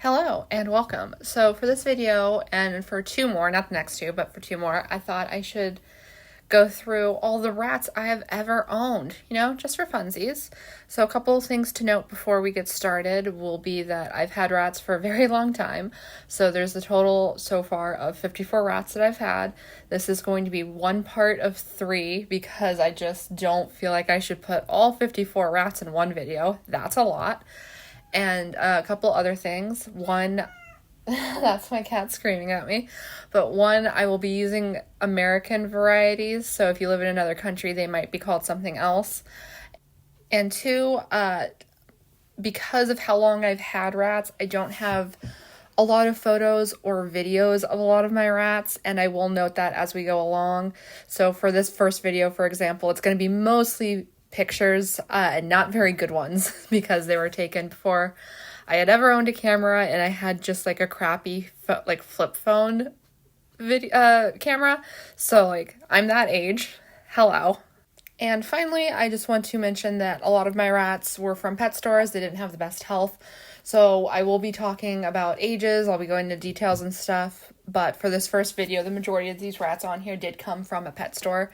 Hello and welcome. So for this video and for two more, not the next two, but for two more, I thought I should go through all the rats I have ever owned, just for funsies. So a couple of things to note before we get started will be that I've had rats for a very long time. So there's a total so far of 54 rats that I've had. This is going to be one part of 3 because I just don't feel like I should put all 54 rats in one video. That's a lot. And a couple other things. One, that's my cat screaming at me. But one, I will be using American varieties. So if you live in another country, they might be called something else. And two, because of how long I've had rats, I don't have a lot of photos or videos of a lot of my rats, and I will note that as we go along. So for this first video, for example, it's going to be mostly pictures, and not very good ones because they were taken before I had ever owned a camera, and I had just like a crappy flip phone camera. So I'm that age. Hello. And finally, I just want to mention that a lot of my rats were from pet stores. They didn't have the best health. So I will be talking about ages. I'll be going into details and stuff. But for this first video, the majority of these rats on here did come from a pet store.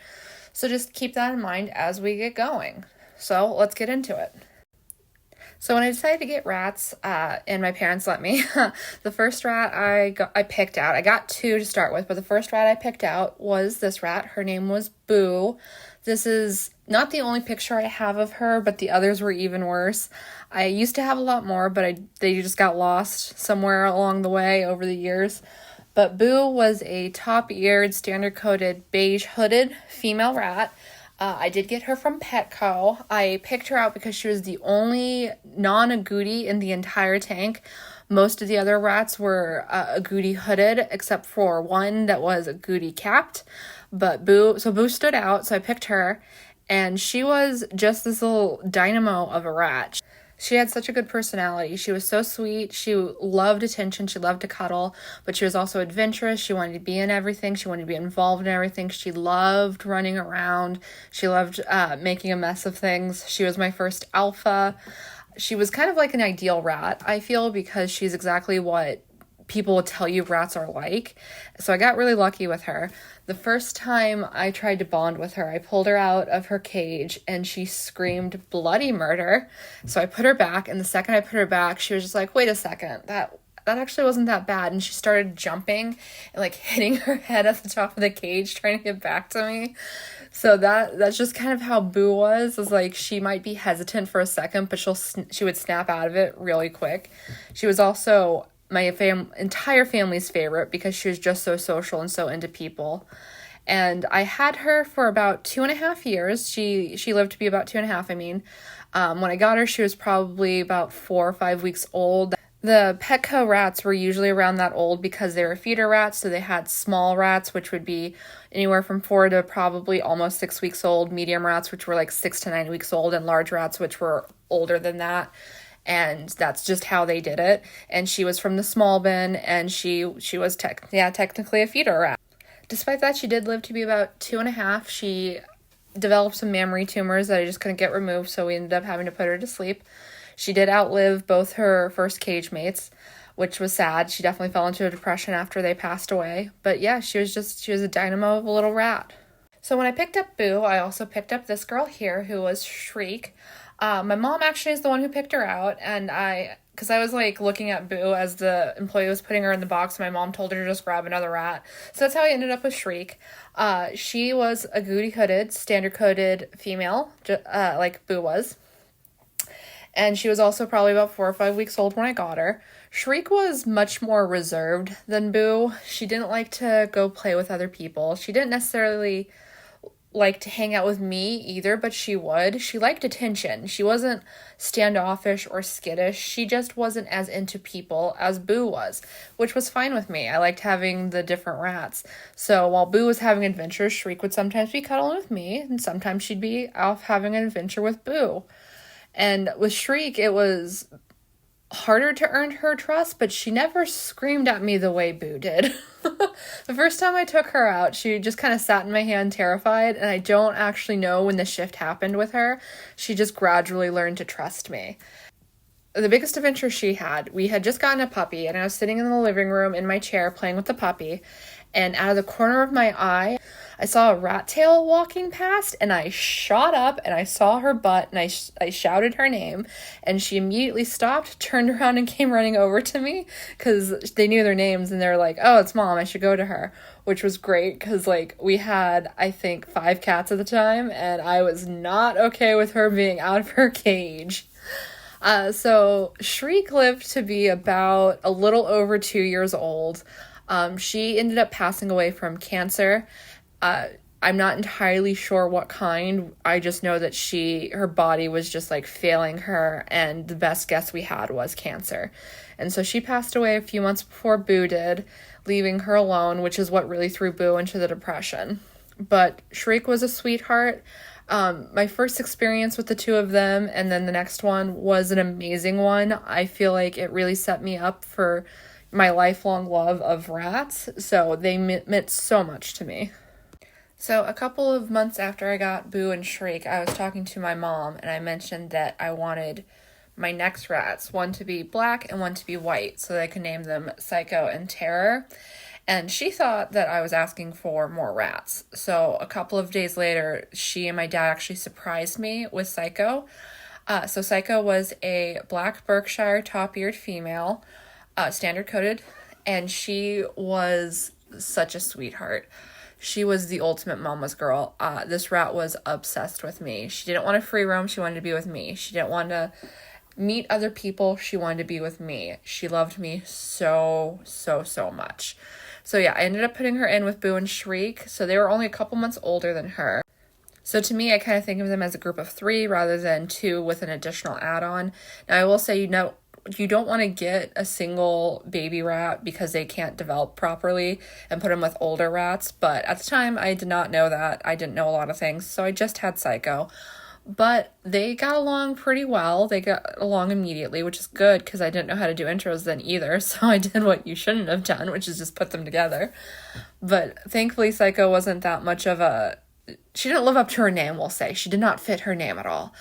So just keep that in mind as we get going. So let's get into it. So when I decided to get rats, and my parents let me, the first rat I picked out, I got 2 to start with, but the first rat I picked out was this rat. Her name was Boo. This is not the only picture I have of her, but the others were even worse. I used to have a lot more, but they just got lost somewhere along the way over the years. But Boo was a top-eared, standard-coated, beige-hooded female rat. I did get her from Petco. I picked her out because she was the only non-agouti in the entire tank. Most of the other rats were agouti hooded, except for one that was agouti capped. But Boo stood out, so I picked her. And she was just this little dynamo of a rat. She had such a good personality. She was so sweet. She loved attention. She loved to cuddle, but she was also adventurous. She wanted to be in everything. She wanted to be involved in everything. She loved running around. She loved making a mess of things. She was my first alpha. She was kind of like an ideal rat, I feel, because she's exactly what people will tell you rats are like. So I got really lucky with her. The first time I tried to bond with her, I pulled her out of her cage and she screamed bloody murder. So I put her back, and the second I put her back, she was just like, wait a second, that actually wasn't that bad. And she started jumping and hitting her head at the top of the cage trying to get back to me. So that's just kind of how Boo was she might be hesitant for a second, but she would snap out of it really quick. She was also my entire family's favorite because she was just so social and so into people. And I had her for about 2.5 years. She lived to be about 2.5, I mean. When I got her, she was probably about 4 or 5 weeks old. The Petco rats were usually around that old because they were feeder rats, so they had small rats, which would be anywhere from 4 to probably almost 6 weeks old, medium rats, which were 6 to 9 weeks old, and large rats, which were older than that. And that's just how they did it. And she was from the small bin, and she was technically a feeder rat. Despite that, she did live to be about 2.5. She developed some mammary tumors that I just couldn't get removed, so we ended up having to put her to sleep. She did outlive both her first cage mates, which was sad. She definitely fell into a depression after they passed away. But yeah, she was a dynamo of a little rat. So when I picked up Boo, I also picked up this girl here who was Shriek. My mom actually is the one who picked her out, and because I was looking at Boo as the employee was putting her in the box, my mom told her to just grab another rat. So that's how I ended up with Shriek. She was a agouti hooded, standard coated female, like Boo was. And she was also probably about 4 or 5 weeks old when I got her. Shriek was much more reserved than Boo. She didn't like to go play with other people. She didn't necessarily like to hang out with me either, but she would. She liked attention. She wasn't standoffish or skittish. She just wasn't as into people as Boo was, which was fine with me. I liked having the different rats. So while Boo was having adventures, Shriek would sometimes be cuddling with me, and sometimes she'd be off having an adventure with Boo. And with Shriek, it was harder to earn her trust, but she never screamed at me the way Boo did. The first time I took her out, she just kind of sat in my hand terrified, and I don't actually know when the shift happened with her. She just gradually learned to trust me. the biggest adventure she had, we had just gotten a puppy, and I was sitting in the living room in my chair playing with the puppy, and out of the corner of my eye, I saw a rat tail walking past, and I shot up, and I saw her butt, and I shouted her name, and she immediately stopped, turned around, and came running over to me, because they knew their names, and they're like, oh, it's Mom, I should go to her, which was great, because, like, we had, I think, 5 cats at the time, and I was not okay with her being out of her cage. So Shriek lived to be about a little over 2 years old. She ended up passing away from cancer. I'm not entirely sure what kind. I just know that her body was just like failing her, and the best guess we had was cancer. And so she passed away a few months before Boo did, leaving her alone, which is what really threw Boo into the depression. But Shriek was a sweetheart. My first experience with the two of them, and then the next one, was an amazing one. I feel like it really set me up for my lifelong love of rats, so they meant so much to me. So a couple of months after I got Boo and Shriek, I was talking to my mom, and I mentioned that I wanted my next rats, one to be black and one to be white, so that I could name them Psycho and Terror. And she thought that I was asking for more rats. So a couple of days later, she and my dad actually surprised me with Psycho. So Psycho was a black Berkshire top-eared female, standard coated, and she was such a sweetheart. She was the ultimate mama's girl. This rat was obsessed with me. She didn't want to free roam. She wanted to be with me. She didn't want to meet other people. She wanted to be with me. She loved me so, so, so much. So yeah, I ended up putting her in with Boo and Shriek. So they were only a couple months older than her. So to me, I kind of think of them as a group of 3 rather than 2 with an additional add-on. Now I will say, you don't want to get a single baby rat because they can't develop properly and put them with older rats. But at the time, I did not know that. I didn't know a lot of things, so I just had Psycho. But they got along pretty well. They got along immediately, which is good because I didn't know how to do intros then either. So I did what you shouldn't have done, which is just put them together. But thankfully, Psycho wasn't that much of she didn't live up to her name, we'll say. She did not fit her name at all.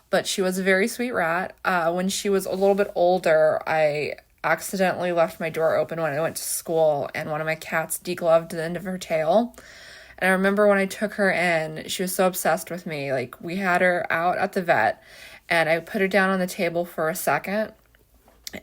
But she was a very sweet rat. When she was a little bit older, I accidentally left my door open when I went to school, and one of my cats degloved the end of her tail. And I remember when I took her in, she was so obsessed with me. Like, we had her out at the vet, and I put her down on the table for a second,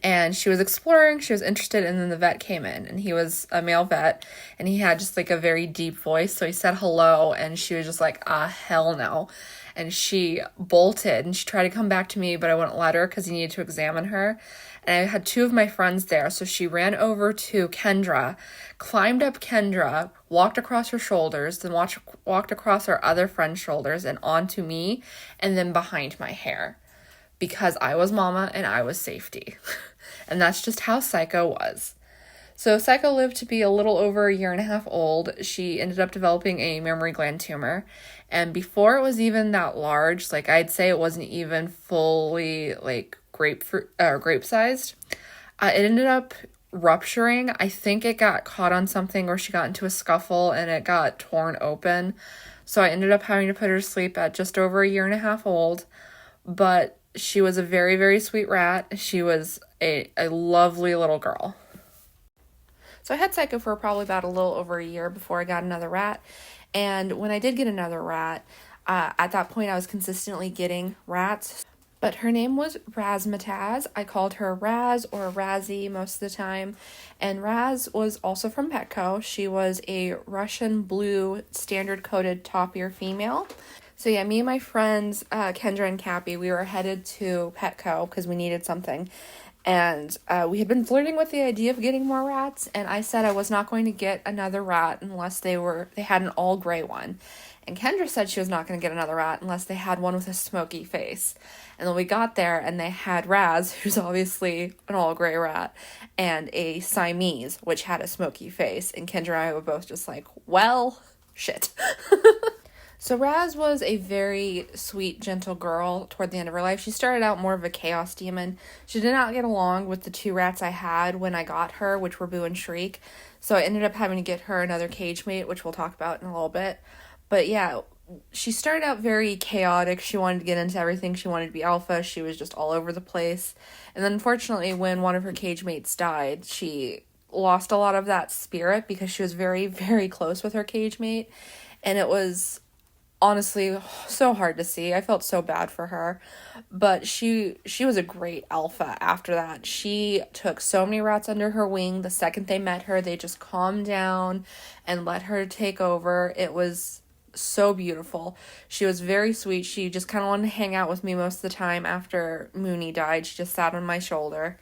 and she was exploring, she was interested, and then the vet came in, and he was a male vet, and he had just, like, a very deep voice, so he said hello, and she was just like, hell no. And she bolted, and she tried to come back to me, but I wouldn't let her because he needed to examine her. And I had 2 of my friends there, so she ran over to Kendra, climbed up Kendra, walked across her shoulders, then walked across her other friend's shoulders and onto me, and then behind my hair. Because I was mama and I was safety. And that's just how Psycho was. So Psycho lived to be a little over 1.5 years old. She ended up developing a mammary gland tumor. And before it was even that large, like I'd say it wasn't even fully like grape-sized, it ended up rupturing. I think it got caught on something or she got into a scuffle and it got torn open. So I ended up having to put her to sleep at just over 1.5 years old. But she was a very, very sweet rat. She was a lovely little girl. So I had Psycho for probably about a little over a year before I got another rat. And when I did get another rat, at that point I was consistently getting rats. But her name was Razmataz. I called her Raz or Razzie most of the time. And Raz was also from Petco. She was a Russian blue standard coated top-ear female. So yeah, me and my friends, Kendra and Cappy, we were headed to Petco because we needed something. And we had been flirting with the idea of getting more rats, and I said I was not going to get another rat unless they had an all gray one. And Kendra said she was not going to get another rat unless they had one with a smoky face. And then we got there and they had Raz, who's obviously an all gray rat, and a Siamese, which had a smoky face. And Kendra and I were both just like, well, shit. So Raz was a very sweet, gentle girl toward the end of her life. She started out more of a chaos demon. She did not get along with the 2 rats I had when I got her, which were Boo and Shriek. So I ended up having to get her another cage mate, which we'll talk about in a little bit. But yeah, she started out very chaotic. She wanted to get into everything. She wanted to be alpha. She was just all over the place. And then unfortunately, when one of her cage mates died, she lost a lot of that spirit because she was very, very close with her cage mate. And it was honestly so hard to see. I felt so bad for her. But she was a great alpha after that. She took so many rats under her wing. The second they met her, they just calmed down and let her take over. It was so beautiful. She was very sweet. She just kind of wanted to hang out with me most of the time after Mooney died. She just sat on my shoulder.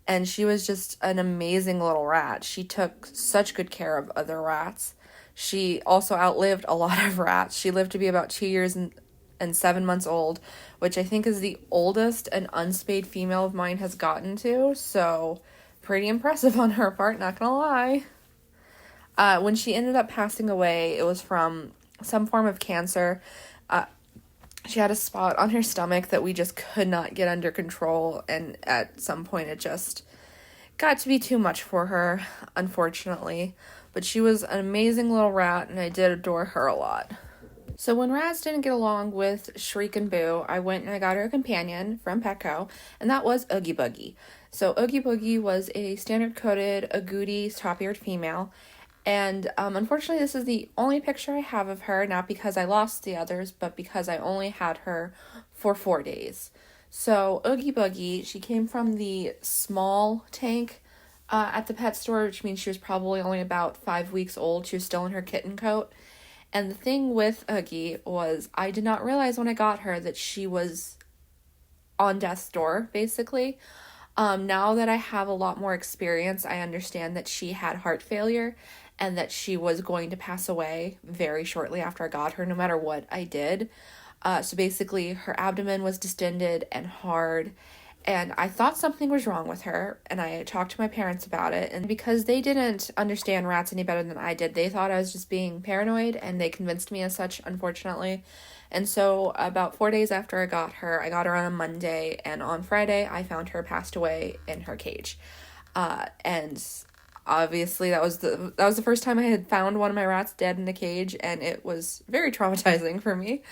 And she was just an amazing little rat. She took such good care of other rats. She also outlived a lot of rats. She lived to be about 2 years and 7 months old, which I think is the oldest an unspayed female of mine has gotten to. So pretty impressive on her part, not gonna lie. When she ended up passing away, it was from some form of cancer. She had a spot on her stomach that we just could not get under control, and at some point it just got to be too much for her, unfortunately. But she was an amazing little rat, and I did adore her a lot. So when Raz didn't get along with Shriek and Boo, I went and I got her a companion from Petco, and that was Oogie Boogie. So Oogie Boogie was a standard-coated agouti top-eared female, and unfortunately this is the only picture I have of her, not because I lost the others, but because I only had her for 4 days. So Oogie Boogie, she came from the small tank at the pet store, which means she was probably only about 5 weeks old. She was still in her kitten coat. And the thing with Oogie was I did not realize when I got her that she was on death's door, basically. Now that I have a lot more experience, I understand that she had heart failure and that she was going to pass away very shortly after I got her, no matter what I did. So basically, her abdomen was distended and hard, and I thought something was wrong with her, and I talked to my parents about it, and because they didn't understand rats any better than I did, they thought I was just being paranoid, and they convinced me as such, unfortunately. And so about 4 days after I got her on a Monday, and on Friday, I found her passed away in her cage. And obviously that was the first time I had found one of my rats dead in a cage, and it was very traumatizing for me.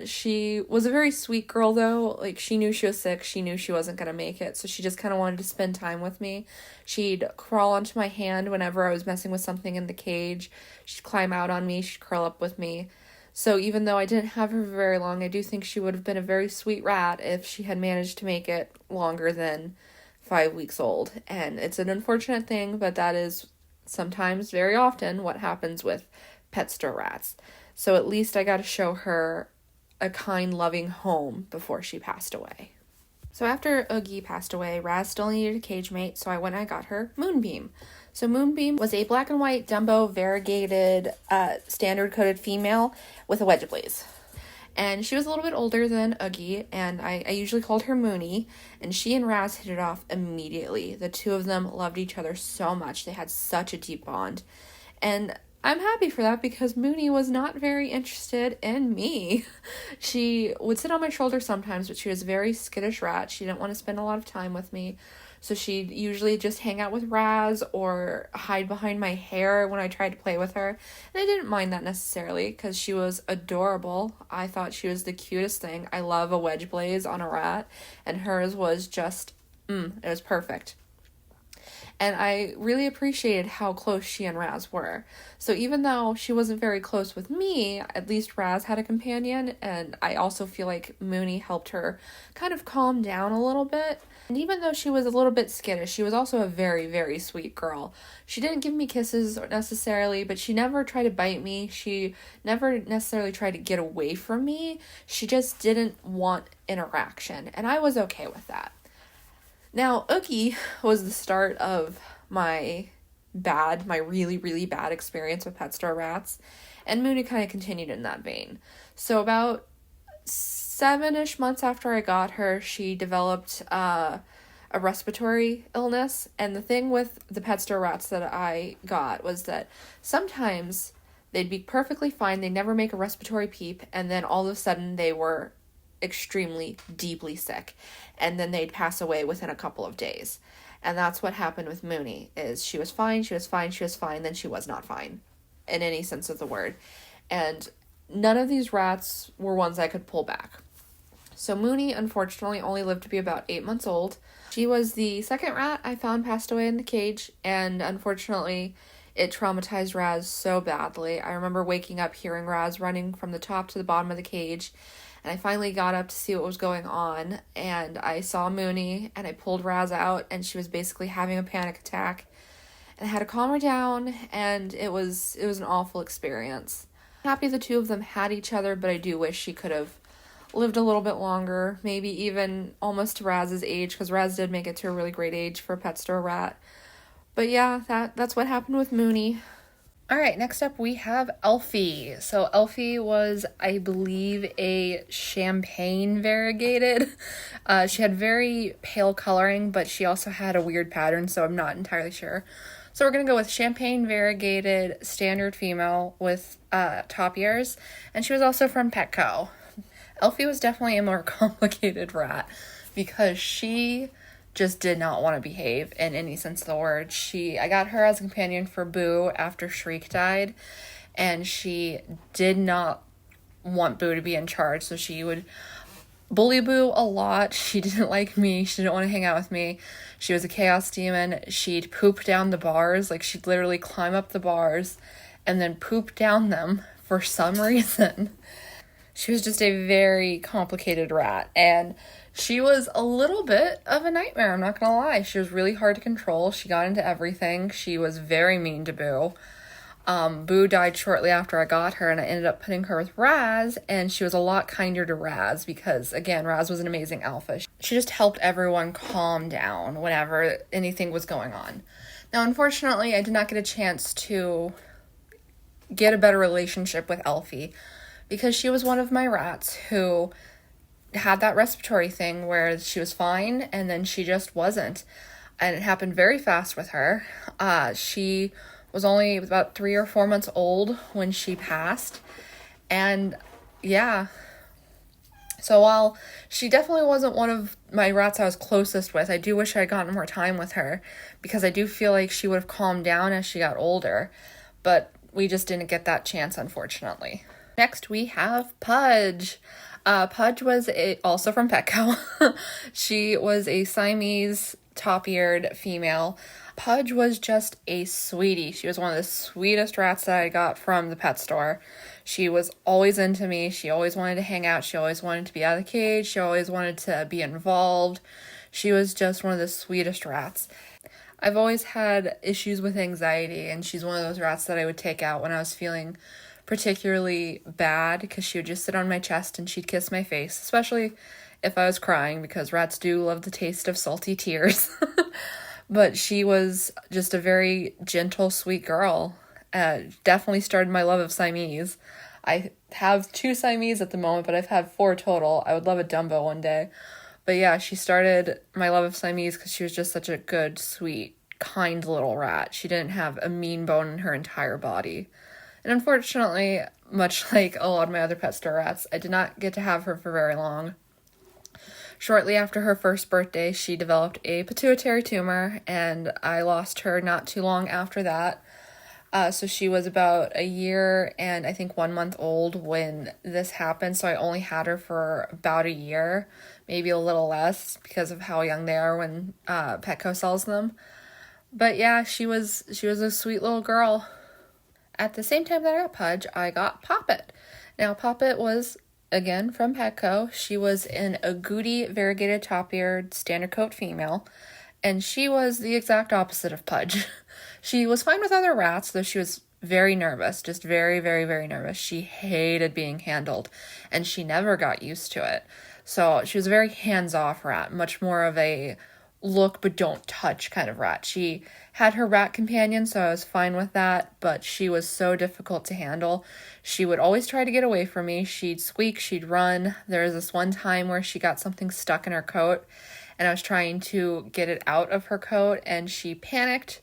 She was a very sweet girl though. Like, she knew she was sick. She knew she wasn't gonna make it. So she just kind of wanted to spend time with me. She'd crawl onto my hand whenever I was messing with something in the cage. She'd climb out on me. She'd curl up with me. So even though I didn't have her for very long, I do think she would have been a very sweet rat if she had managed to make it longer than 5 weeks old. And it's an unfortunate thing, but that is sometimes, very often, what happens with pet store rats. So at least I got to show her a kind, loving home before she passed away. So after Oogie passed away, Raz still needed a cage mate, so I went and I got her Moonbeam. So Moonbeam was a black and white Dumbo variegated standard-coated female with a wedge blaze. And she was a little bit older than Oogie, and I usually called her Mooney, and she and Raz hit it off immediately. The two of them loved each other so much. They had such a deep bond. And I'm happy for that because Mooney was not very interested in me. She would sit on my shoulder sometimes, but she was a very skittish rat. She didn't want to spend a lot of time with me. So she'd usually just hang out with Raz or hide behind my hair when I tried to play with her. And I didn't mind that necessarily because she was adorable. I thought she was the cutest thing. I love a wedge blaze on a rat, and hers was just, it was perfect. And I really appreciated how close she and Raz were. So even though she wasn't very close with me, at least Raz had a companion, and I also feel like Mooney helped her kind of calm down a little bit. And even though she was a little bit skittish, she was also a very, very sweet girl. She didn't give me kisses necessarily, but she never tried to bite me. She never necessarily tried to get away from me. She just didn't want interaction, and I was okay with that. Now, Oogie was the start of my really, really bad experience with pet store rats, and Mooney kind of continued in that vein. So about 7-ish months after I got her, she developed a respiratory illness, and the thing with the pet store rats that I got was that sometimes they'd be perfectly fine, they'd never make a respiratory peep, and then all of a sudden they were extremely deeply sick, and then they'd pass away within a couple of days. And that's what happened with Mooney, is she was fine, then she was not fine in any sense of the word. And none of these rats were ones I could pull back. So Mooney, unfortunately, only lived to be about 8 months old. She was the second rat I found passed away in the cage, and unfortunately, it traumatized Raz so badly. I remember waking up hearing Raz running from the top to the bottom of the cage, and I finally got up to see what was going on, and I saw Mooney, and I pulled Raz out, and she was basically having a panic attack, and I had to calm her down, and it was an awful experience. I'm happy the two of them had each other, but I do wish she could have lived a little bit longer, maybe even almost to Raz's age, because Raz did make it to a really great age for a pet store rat. But yeah, that's what happened with Mooney. All right, next up we have Elfie. So Elfie was, I believe, a champagne variegated. She had very pale coloring, but she also had a weird pattern, so I'm not entirely sure. So we're going to go with champagne variegated standard female with top ears, and she was also from Petco. Elfie was definitely a more complicated rat because she just did not want to behave in any sense of the word. I got her as a companion for Boo after Shriek died, and she did not want Boo to be in charge, so she would bully Boo a lot. She didn't like me. She didn't want to hang out with me. She was a chaos demon. She'd poop down the bars. Like, she'd literally climb up the bars and then poop down them for some reason. She was just a very complicated rat, and she was a little bit of a nightmare, I'm not gonna lie. She was really hard to control. She got into everything. She was very mean to Boo. Boo died shortly after I got her, and I ended up putting her with Raz, and she was a lot kinder to Raz because, again, Raz was an amazing alpha. She just helped everyone calm down whenever anything was going on. Now, unfortunately, I did not get a chance to get a better relationship with Elfie because she was one of my rats who had that respiratory thing where she was fine and then she just wasn't. And it happened very fast with her. She was only about 3 or 4 months old when she passed. And yeah. So while she definitely wasn't one of my rats I was closest with, I do wish I had gotten more time with her because I do feel like she would have calmed down as she got older. But we just didn't get that chance, unfortunately. Next, we have Pudge. Pudge was also from Petco. She was a Siamese top-eared female. Pudge was just a sweetie. She was one of the sweetest rats that I got from the pet store. She was always into me. She always wanted to hang out. She always wanted to be out of the cage. She always wanted to be involved. She was just one of the sweetest rats. I've always had issues with anxiety, and she's one of those rats that I would take out when I was feeling particularly bad because she would just sit on my chest and she'd kiss my face, especially if I was crying because rats do love the taste of salty tears. But she was just a very gentle, sweet girl. Definitely started my love of Siamese. I have 2 Siamese at the moment, but I've had 4 total. I would love a Dumbo one day. But yeah, she started my love of Siamese because she was just such a good, sweet, kind little rat. She didn't have a mean bone in her entire body. And unfortunately, much like a lot of my other pet store rats, I did not get to have her for very long. Shortly after her first birthday, she developed a pituitary tumor, and I lost her not too long after that. So she was about a year and I think 1 month old when this happened, so I only had her for about a year, maybe a little less because of how young they are when Petco sells them. But yeah, she was a sweet little girl. At the same time that I got Pudge, I got Poppet. Now, Poppet was, again, from Petco. She was an agouti variegated top-eared standard coat female, and she was the exact opposite of Pudge. She was fine with other rats, though she was very nervous, just very, very, very nervous. She hated being handled, and she never got used to it. So she was a very hands-off rat, much more of a look but don't touch kind of rat. She had her rat companion, so I was fine with that, but she was so difficult to handle. She would always try to get away from me. She'd squeak, she'd run. There was this one time where she got something stuck in her coat, and I was trying to get it out of her coat, and she panicked.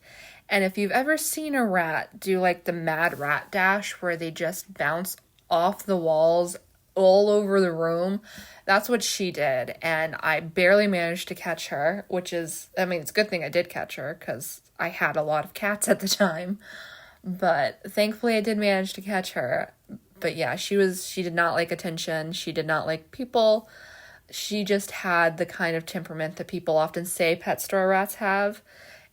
And if you've ever seen a rat do like the mad rat dash where they just bounce off the walls all over the room, that's what she did. And I barely managed to catch her, which is, I mean, it's a good thing I did catch her because I had a lot of cats at the time. But thankfully I did manage to catch her. But yeah, she did not like attention. She did not like people. She just had the kind of temperament that people often say pet store rats have.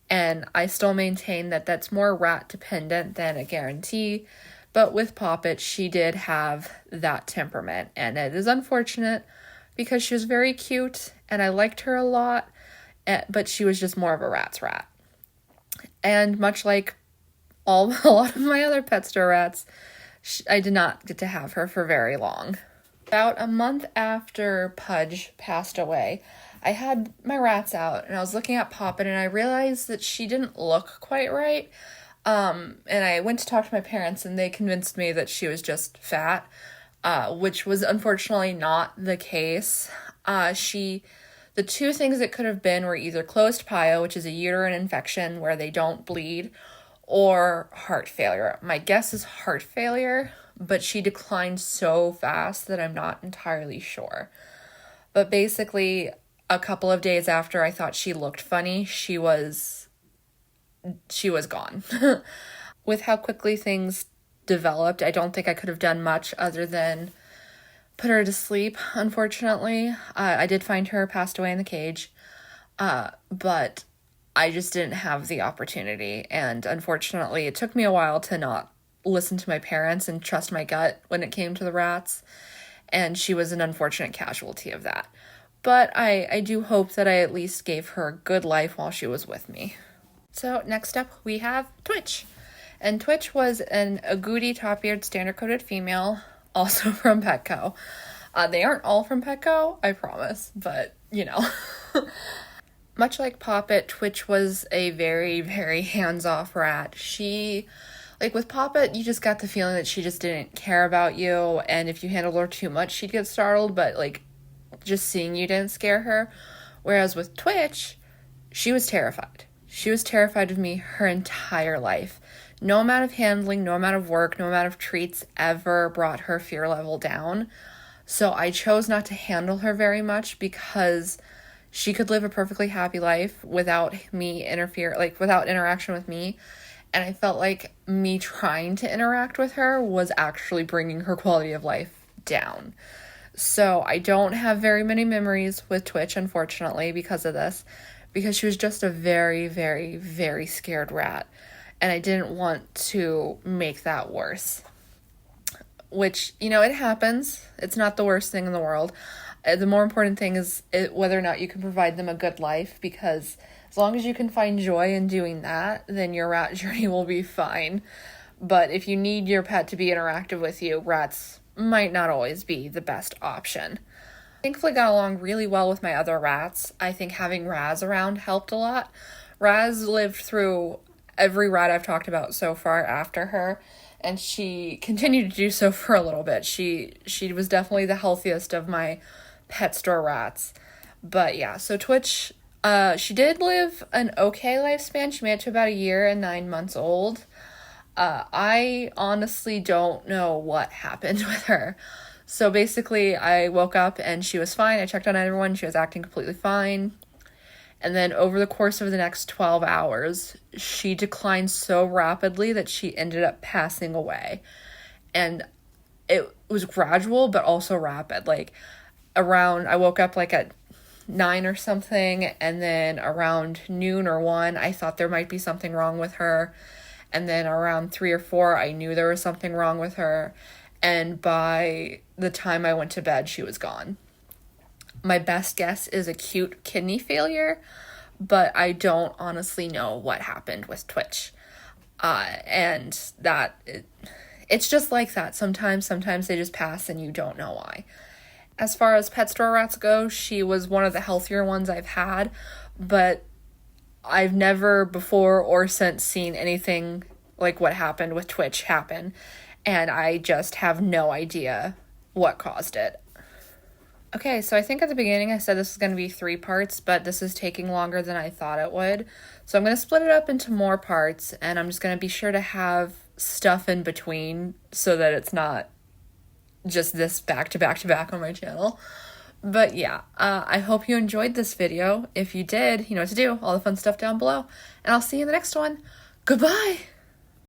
And I still maintain that that's more rat dependent than a guarantee. But with Poppet, she did have that temperament. And it is unfortunate because she was very cute and I liked her a lot. But she was just more of a rat's rat. And much like a lot of my other pet store rats, I did not get to have her for very long. About a month after Pudge passed away, I had my rats out and I was looking at Poppet and I realized that she didn't look quite right. And I went to talk to my parents and they convinced me that she was just fat, which was unfortunately not the case. The two things it could have been were either closed pio, which is a uterine infection where they don't bleed, or heart failure. My guess is heart failure, but she declined so fast that I'm not entirely sure. But basically, a couple of days after I thought she looked funny, she was gone. With how quickly things developed, I don't think I could have done much other than put her to sleep, unfortunately. I did find her passed away in the cage, but I just didn't have the opportunity, and unfortunately it took me a while to not listen to my parents and trust my gut when it came to the rats, and she was an unfortunate casualty of that. But I do hope that I at least gave her a good life while she was with me. So next up we have Twitch. And Twitch was an agouti top-eared standard-coated female, also from Petco. They aren't all from Petco, I promise, but you know. Much like Poppet, Twitch was a very, very hands-off rat. With Poppet, you just got the feeling that she just didn't care about you, and if you handled her too much, she'd get startled, but, just seeing you didn't scare her. Whereas with Twitch, she was terrified. She was terrified of me her entire life. No amount of handling, no amount of work, no amount of treats ever brought her fear level down. So I chose not to handle her very much because she could live a perfectly happy life without me without interaction with me. And I felt like me trying to interact with her was actually bringing her quality of life down. So I don't have very many memories with Twitch, unfortunately, because of this. Because she was just a very, very, very scared rat. And I didn't want to make that worse. Which, it happens. It's not the worst thing in the world. The more important thing is whether or not you can provide them a good life, because as long as you can find joy in doing that, then your rat journey will be fine. But if you need your pet to be interactive with you, rats might not always be the best option. Thankfully got along really well with my other rats. I think having Raz around helped a lot. Raz lived through every rat I've talked about so far after her, and she continued to do so for a little bit. She was definitely the healthiest of my pet store rats. But yeah, so Twitch, she did live an okay lifespan. She made it to about 1 year and 9 months old. I honestly don't know what happened with her. So basically, I woke up and she was fine. I checked on everyone. She was acting completely fine. And then over the course of the next 12 hours, she declined so rapidly that she ended up passing away. And it was gradual, but also rapid. I woke up at 9 or something, and then around noon or 1, I thought there might be something wrong with her. And then around 3 or 4, I knew there was something wrong with her. And by the time I went to bed, she was gone. My best guess is acute kidney failure, but I don't honestly know what happened with Twitch. It's just like that. Sometimes they just pass and you don't know why. As far as pet store rats go, she was one of the healthier ones I've had, but I've never before or since seen anything like what happened with Twitch happen, and I just have no idea what caused it. Okay, so I think at the beginning I said this was going to be 3 parts, but this is taking longer than I thought it would. So I'm going to split it up into more parts, and I'm just going to be sure to have stuff in between so that it's not just this back to back to back on my channel. But yeah, I hope you enjoyed this video. If you did, you know what to do. All the fun stuff down below. And I'll see you in the next one. Goodbye!